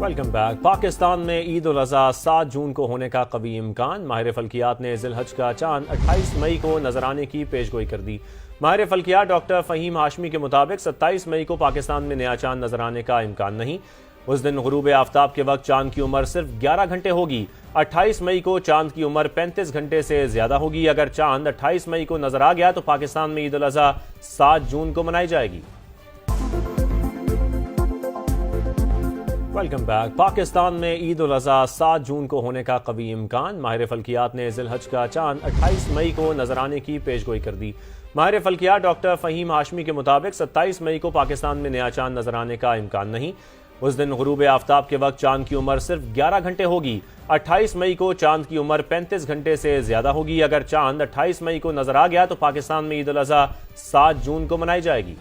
Welcome back. Pakistan में ईद उल अज़हा 7 जून को होने का कवी इम्कान। माहिर फल्कियात ने ज़िलहज का चांद 28 मई को नजर आने की पेशगोई कर दी। माहिर फल्कियात डॉक्टर फ़हीम हाशमी के मुताबिक 27 मई को पाकिस्तान में नया चांद नजर आने का इम्कान नहीं। उस दिन गुरूब आफ्ताब के वक्त चांद की उम्र सिर्फ 11 घंटे होगी। 28 मई को चांद की उम्र 35 घंटे से ज्यादा होगी। अगर चांद 28 मई को नजर आ गया तो पाकिस्तान में ईद उल अज़हा 7 जून को मनाई जाएगी। Welcome back. पाकिस्तान में ईद उल अज़हा 7 जून को होने का कवी इम्कान। माहिर फल्कियात ने ज़िलहज का चांद 28 मई को नजर आने की पेशगोई कर दी। माहिर फल्कियात डॉक्टर फ़हीम हाशमी के मुताबिक 27 मई को पाकिस्तान में नया चांद नजर आने का इम्कान नहीं। उस दिन गुरूब आफ्ताब के वक्त चांद की उम्र सिर्फ 11 घंटे होगी। 28 मई को चांद की उम्र 35 घंटे से ज्यादा होगी। अगर चांद 28 मई को नजर आ गया तो पाकिस्तान में ईद उल अज़हा 7 जून को मनाई जाएगी।